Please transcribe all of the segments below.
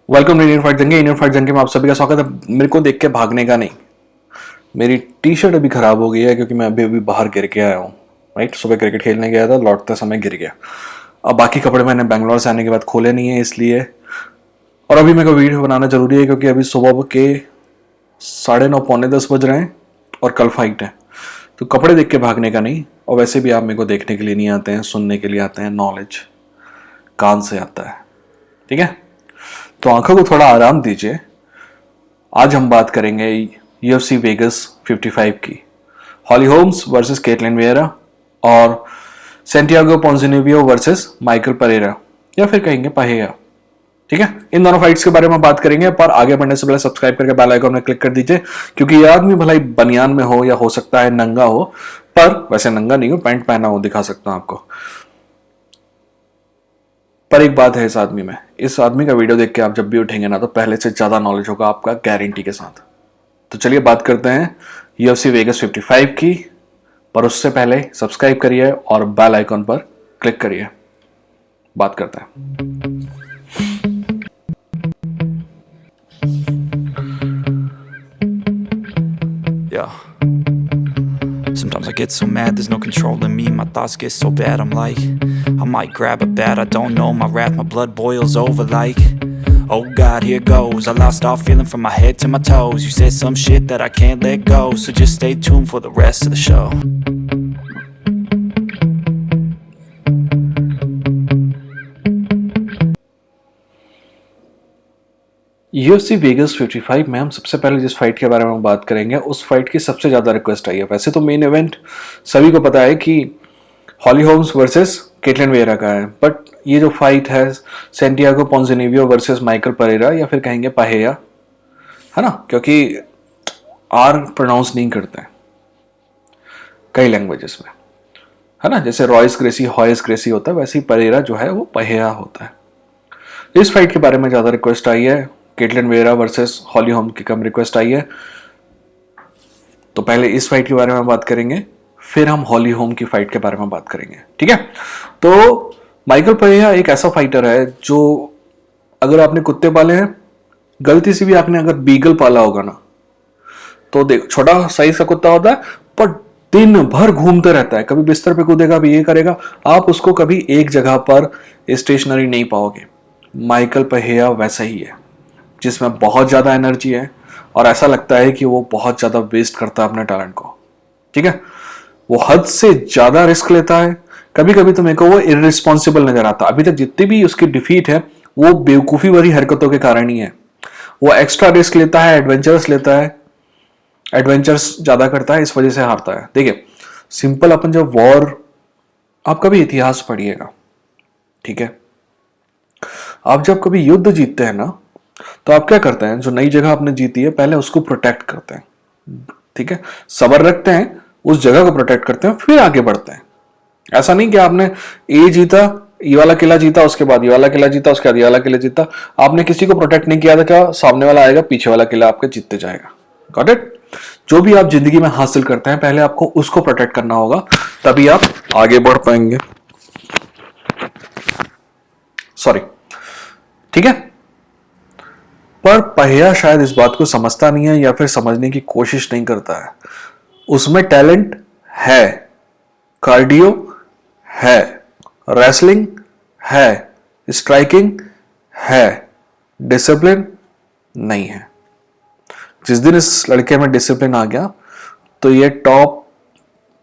Welcome Indian fight जंगे। Indian fight जंगे में आप सभी का स्वागत है। मेरे को देख के भागने का नहीं, मेरी टी शर्ट अभी खराब हो गई है क्योंकि मैं अभी बाहर गिर के आया हूँ। राइट, सुबह क्रिकेट खेलने गया था, लौटते समय गिर गया। अब बाकी कपड़े मैंने बैंगलोर से आने के बाद खोले नहीं है इसलिए, और अभी मेरे को वीडियो बनाना जरूरी है क्योंकि अभी सुबह के 9:30 पौने 10 बज रहे हैं और कल फाइट है। तो कपड़े देख के भागने का नहीं, और वैसे भी आप मेरे को देखने के लिए नहीं आते हैं, सुनने के लिए आते हैं। नॉलेज कान से आता है, ठीक है? तो आंखों को थोड़ा आराम दीजिए। आज हम बात करेंगे UFC वेगस 55 की, हॉली होम्स वर्सेस केटलिन वेरा और सेंटियागो पोंजिनिवियो वर्सेस माइकल परेरा, या फिर कहेंगे पहेया। ठीक है, इन दोनों फाइट्स के बारे में बात करेंगे। पर आगे बढ़ने से पहले सब्सक्राइब करके बेल आइकन में क्लिक कर दीजिए, क्योंकि ये आदमी भलाई बनियान में हो या हो सकता है नंगा हो, पर वैसे नंगा नहीं हो, पैंट पहना हो, दिखा सकता हूं आपको। पर एक बात है इस आदमी में, इस आदमी का वीडियो देख के आप जब भी उठेंगे ना, तो पहले से ज्यादा नॉलेज होगा आपका, गारंटी के साथ। तो चलिए बात करते हैं UFC वेगस 55 की। पर उससे पहले सब्सक्राइब करिए और बेल आइकन पर क्लिक करिए। बात करते हैं। Yeah. Sometimes I get so mad, there's no controlling me. My thoughts get so bad, I'm like, I might grab a bat, I don't know. My wrath, my blood boils over like, oh God, here goes. I lost all feeling from my head to my toes. You said some shit that I can't let go, so just stay tuned for the rest of the show. UFC Vegas 55 में हम सबसे पहले जिस fight के बारे में बात करेंगे, उस फाइट की सबसे ज्यादा रिक्वेस्ट आई है। वैसे तो मेन इवेंट सभी को पता है कि हॉली होम्स वर्सेस केटलिन वेरा का है, बट ये जो फाइट है सेंटियागो पोंजिनिवियो वर्सेस माइकल परेरा, या फिर कहेंगे पहेया, है ना, क्योंकि आर प्रोनाउंस नहीं करते हैं कई लैंग्वेजेस में, है ना। जैसे रॉयस ग्रेसी हॉयस ग्रेसी होता है, वैसे ही परेरा जो है वो पहेया होता है। इस फाइट के बारे में ज्यादा रिक्वेस्ट आई है। केटलिन वेरा वर्सेस हॉली होम की कम रिक्वेस्ट आई है। तो पहले इस फाइट के बारे में बात करेंगे, फिर हम हॉली होम की फाइट के बारे में बात करेंगे, ठीक है। तो माइकल परेरा एक ऐसा फाइटर है जो, अगर आपने कुत्ते पाले हैं, गलती से भी आपने अगर बीगल पाला होगा ना, तो देख, छोटा साइज का कुत्ता होता है पर दिन भर घूमते रहता है, कभी बिस्तर पे कूदेगा, कभी ये करेगा, आप उसको कभी एक जगह पर स्टेशनरी नहीं पाओगे। माइकल पहेया वैसा ही है, जिसमें बहुत ज्यादा एनर्जी है और ऐसा लगता है कि वो बहुत ज्यादा वेस्ट करता है अपने टैलेंट को, ठीक है। वो हद से ज्यादा रिस्क लेता है। कभी कभी तो मेरे को वो इररिस्पॉन्सिबल नजर आता। अभी तक जितनी भी उसकी डिफीट है वो बेवकूफी भरी हरकतों के कारण ही है। वो एक्स्ट्रा रिस्क लेता है, एडवेंचरस लेता है, एडवेंचर्स ज्यादा करता है, इस वजह से हारता है। देखिए सिंपल, अपन जब वॉर, आप कभी इतिहास पढ़िएगा, ठीक है, आप जब कभी युद्ध जीतते हैं ना, तो आप क्या करते हैं, जो नई जगह आपने जीती है पहले उसको प्रोटेक्ट करते हैं, ठीक है, सब्र रखते हैं, उस जगह को प्रोटेक्ट करते हैं, फिर आगे बढ़ते हैं। ऐसा नहीं कि आपने ए जीता, ये वाला किला जीता, उसके बाद ये वाला किला जीता, उसके बाद ये वाला किला जीता, आपने किसी को प्रोटेक्ट नहीं किया था, क्या सामने वाला आएगा, पीछे वाला किला आपके जीतते जाएगा। Got it? जो भी आप जिंदगी में हासिल करते हैं, पहले आपको उसको प्रोटेक्ट करना होगा, तभी आप आगे बढ़ पाएंगे। सॉरी, ठीक है। पर पहेया शायद इस बात को समझता नहीं है, या फिर समझने की कोशिश नहीं करता है। उसमें टैलेंट है, कार्डियो है, रेसलिंग है, स्ट्राइकिंग है, डिसिप्लिन नहीं है। जिस दिन इस लड़के में डिसिप्लिन आ गया, तो ये टॉप,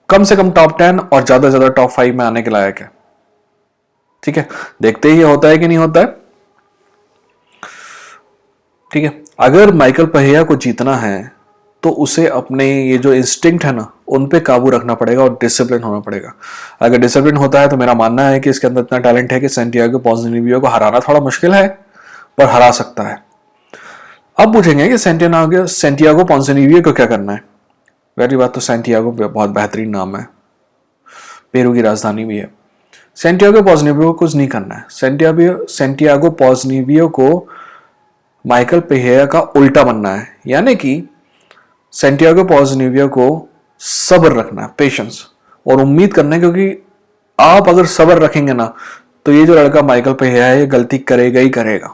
कम से कम टॉप 10 और ज्यादा से ज्यादा टॉप 5 में आने के लायक है, ठीक है। देखते ही होता है कि नहीं होता है, ठीक है। अगर माइकल पहेया को जीतना है तो उसे अपने ये जो इंस्टिंक्ट है ना, उन पे काबू रखना पड़ेगा और डिसिप्लिन होना पड़ेगा। अगर डिसिप्लिन होता है तो मेरा मानना है कि इसके अंदर इतना टैलेंट है कि सेंटियागो पोंजिनिवियो को हराना थोड़ा मुश्किल है, पर हरा सकता है। अब पूछेंगे कि सेंटियागो पोंजिनिवियो को क्या करना है। पहली बात तो सेंटियागो बहुत बेहतरीन नाम है, पेरू की राजधानी भी है। सेंटियागो पोंजिनिवियो को कुछ नहीं करना है। सेंटियागो पोंजिनिवियो को माइकल पहेया का उल्टा बनना है, यानी कि सेंटियागो पोंजिनिवियो को सब्र रखना है, पेशेंस, और उम्मीद करना है, क्योंकि आप अगर सब्र रखेंगे ना, तो ये जो लड़का माइकल पहेया है ये गलती करेगा ही करेगा।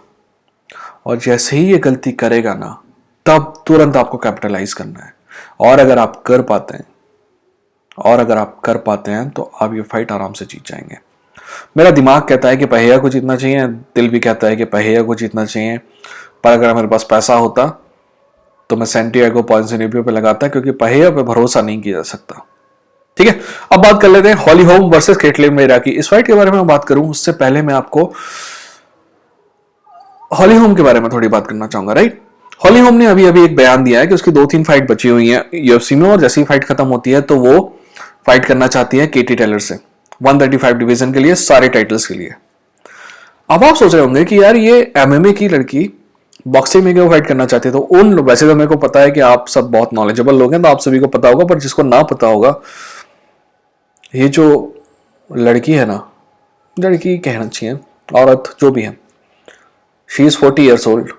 और जैसे ही ये गलती करेगा ना, तब तुरंत आपको कैपिटलाइज करना है। और अगर आप कर पाते हैं तो आप ये फाइट आराम से जीत जाएंगे। मेरा दिमाग कहता है कि पहिया को जीतना चाहिए, दिल भी कहता है कि पहिया को जीतना चाहिए, पर अगर मेरे पास पैसा होता तो मैं सैंटियागो पॉइंसेनियो पे लगाता, क्योंकि पहिया पे भरोसा नहीं किया जा सकता। ठीक है, अब बात कर लेते हैं हॉली होम वर्सेस केटलिन मेरा की। इस फाइट के बारे में मैं बात करूं उससे पहले मैं आपको हॉली होम के बारे में थोड़ी बात करना चाहूंगा। राइट, हॉली होम ने अभी अभी एक बयान दिया है कि उसकी 2-3 फाइट बची हुई हैं यूएफसी में, और जैसी फाइट खत्म होती है तो वो फाइट करना चाहती है केटी टेलर से 135 डिवीजन के लिए, सारे टाइटल्स के लिए। अब आप सोच रहे होंगे कि यार ये एमएमए की लड़की बॉक्सिंग में क्यों फाइट करना चाहती है। तो वैसे तो मेरे को पता है कि आप सब बहुत नॉलेजेबल लोग हैं, तो आप सभी को पता होगा, पर जिसको ना पता होगा, ये जो लड़की है ना, लड़की कहना चाहिए, औरत जो भी है, शी इज 40 ईयर्स ओल्ड।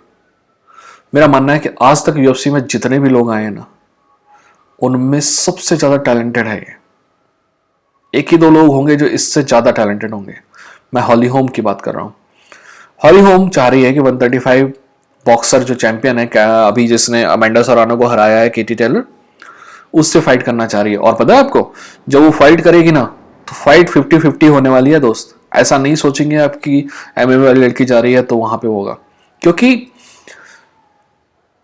मेरा मानना है कि आज तक यूएफसी में जितने भी लोग आए हैं ना, उनमें सबसे ज्यादा टैलेंटेड है ये। एक ही दो लोग होंगे जो इससे ज्यादा टैलेंटेड होंगे। मैं हॉली होम की बात कर रहा हूं। हॉली होम चाह रही है कि 135 बॉक्सर जो चैंपियन है, अभी जिसने अमेंडा सरानो को हराया है, केटी टेलर, उससे फाइट करना चाह रही है। और पता है आपको, जब वो फाइट करेगी ना, तो फाइट 50-50 होने वाली है दोस्त। ऐसा नहीं सोचेंगे आपकी एमएमए वाली लड़की जा रही है तो वहां पे होगा, क्योंकि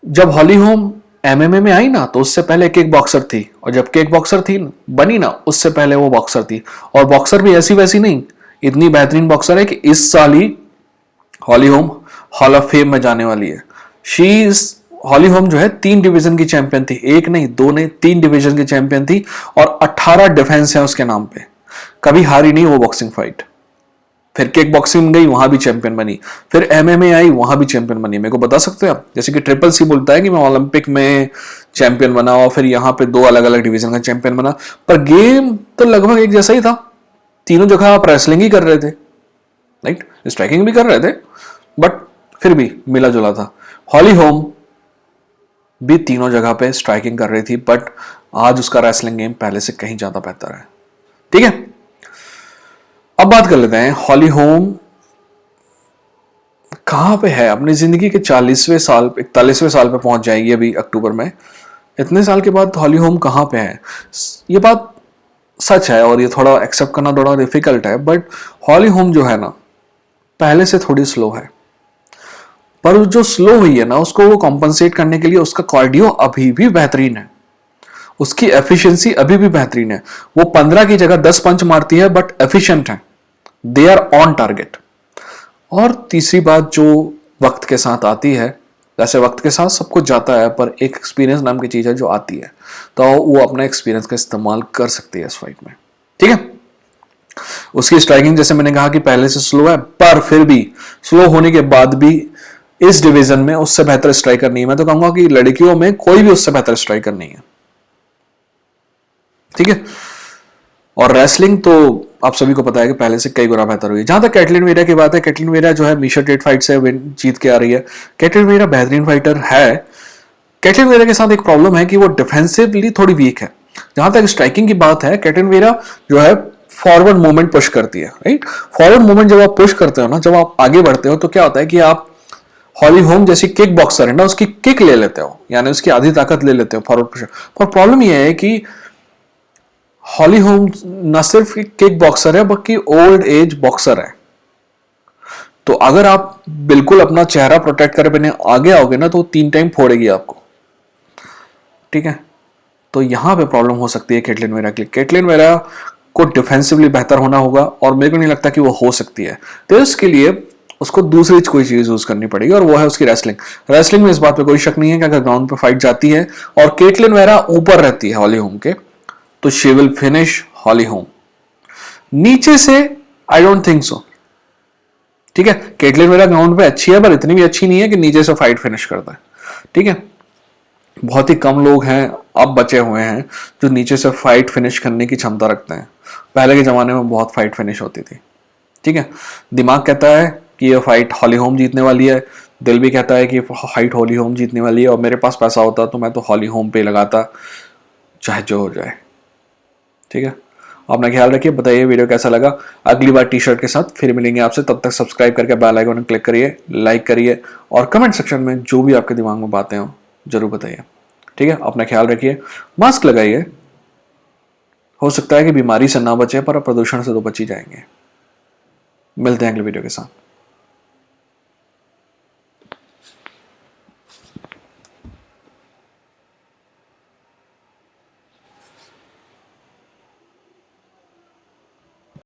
जब हॉली होम एमएमए में आई ना, तो उससे पहले किक बॉक्सर थी, और जब किक बॉक्सर थी बनी ना, उससे पहले वो बॉक्सर थी। और बॉक्सर भी ऐसी वैसी नहीं, इतनी बेहतरीन बॉक्सर है कि इस साल ही हॉली होम हॉल ऑफ फेम में जाने वाली है। शी इज हॉली होम जो है 3 डिवीजन की चैंपियन थी, एक नहीं दो नहीं 3 डिवीजन की चैंपियन थी, और 18 डिफेंस है उसके नाम पे। कभी हारी नहीं वो बॉक्सिंग फाइट। फिर किक बॉक्सिंग गई, वहां भी चैंपियन बनी। फिर एमएमए आई, वहां भी चैंपियन बनी। मेरे को बता सकते हैं आप, जैसे कि ट्रिपल सी बोलता है कि मैं ओलंपिक में चैंपियन बना, और फिर यहाँ पे 2 अलग अलग डिवीजन का चैंपियन बना, पर गेम तो लगभग एक जैसा ही था। तीनों जगह आप रेसलिंग ही कर रहे थे, राइट, स्ट्राइकिंग भी कर रहे थे, बट फिर भी मिला जुला था। हॉली होम भी तीनों जगह पे स्ट्राइकिंग कर रही थी, बट आज उसका रेसलिंग गेम पहले से कहीं ज्यादा बेहतर है। ठीक है, अब बात कर लेते हैं हॉली होम कहां पे है अपनी जिंदगी के 40वें साल, 41वें साल पे पहुंच जाएगी अभी अक्टूबर में। इतने साल के बाद हॉली होम कहां पे है, ये बात सच है, और ये थोड़ा एक्सेप्ट करना थोड़ा डिफिकल्ट है, बट हॉली होम जो है ना, पहले से थोड़ी स्लो है। पर जो स्लो हुई है ना, उसको वो कॉम्पनसेट करने के लिए उसका कार्डियो अभी भी बेहतरीन है, उसकी एफिशिएंसी अभी भी बेहतरीन है। वो 15 की जगह 10 पंच मारती है, बट एफिशिएंट है, दे आर ऑन टारगेट। और तीसरी बात जो वक्त के साथ आती है, वैसे वक्त के साथ सब कुछ जाता है, पर एक एक्सपीरियंस नाम की चीज है जो आती है, तो वो अपना एक्सपीरियंस का इस्तेमाल कर सकती है इस फाइट में। ठीक है, उसकी स्ट्राइकिंग जैसे मैंने कहा कि पहले से स्लो है, पर फिर भी स्लो होने के बाद भी इस डिवीजन में उससे बेहतर स्ट्राइकर नहीं है। मैं तो कहूंगा कि लड़कियों में कोई भी उससे बेहतर स्ट्राइकर नहीं है। ठीक है, और रेसलिंग तो आप सभी को पता है कि पहले से कई गुना बेहतर हुई है। जहां तक कैटलिन वेरा की बात है, कैटलिन वेरा जो है मीशा टेट फाइट से विन जीत के आ रही है। कैटलिन वेरा बेहतरीन फाइटर है। कैटलिन वेरा के साथ एक प्रॉब्लम है कि वो डिफेंसिवली थोड़ी वीक है। जहां तक स्ट्राइकिंग की बात है, कैटलिन वेरा जो है फॉरवर्ड मूवमेंट पुश करती है, राइट। फॉरवर्ड मूवमेंट जब आप पुश करते हो ना, जब आप आगे बढ़ते हो, तो क्या होता है कि आप हॉली होम जैसी किक बॉक्सर है ना, उसकी किक ले लेते हो, यानी उसकी आधी ताकत ले लेते हो फॉरवर्ड पुश। पर प्रॉब्लम यह है कि हॉली होम न सिर्फ किक बॉक्सर है, बल्कि ओल्ड एज बॉक्सर है। तो अगर आप बिल्कुल अपना चेहरा प्रोटेक्ट करे बिना आगे आओगे ना, तो 3 टाइम फोड़ेगी आपको। ठीक है, तो यहां पे प्रॉब्लम हो सकती है कैटलिन वेरा के लिए। कैटलिन वेरा को डिफेंसिवली बेहतर होना होगा, और मेरे को नहीं लगता कि वो हो सकती है। तो इसके लिए उसको दूसरी कोई चीज यूज करनी पड़ेगी, और वो है उसकी रेसलिंग। रेसलिंग में इस बात पे कोई शक नहीं है कि अगर ग्राउंड पे फाइट जाती है और कैटलिन वेरा ऊपर रहती है हॉली होम के, तो she will finish holy home. नीचे से आई डोंट थिंक सो। ठीक है, कैटलिन वेरा ग्राउंड पे अच्छी है, पर इतनी भी अच्छी नहीं है कि नीचे से फाइट फिनिश करता है। ठीक है, बहुत ही कम लोग हैं अब बचे हुए हैं जो नीचे से फाइट फिनिश करने की क्षमता रखते हैं। पहले के जमाने में बहुत फाइट फिनिश होती थी। ठीक है, दिमाग कहता है कि ये फाइट हॉली होम जीतने वाली है, दिल भी कहता है कि फाइट हॉली होम जीतने वाली है, और मेरे पास पैसा होता तो मैं तो हॉली होम पे लगाता, चाहे जो हो जाए। ठीक है, अपना ख्याल रखिए, बताइए वीडियो कैसा लगा। अगली बार टी शर्ट के साथ फिर मिलेंगे आपसे, तब तक सब्सक्राइब करके बेल आइकन क्लिक करिए, लाइक करिए और कमेंट सेक्शन में जो भी आपके दिमाग में बातें हो जरूर बताइए। ठीक है, अपना ख्याल रखिए, मास्क लगाइए। हो सकता है कि बीमारी से ना बचे पर प्रदूषण से तो बच ही जाएंगे। मिलते हैं अगले वीडियो के साथ।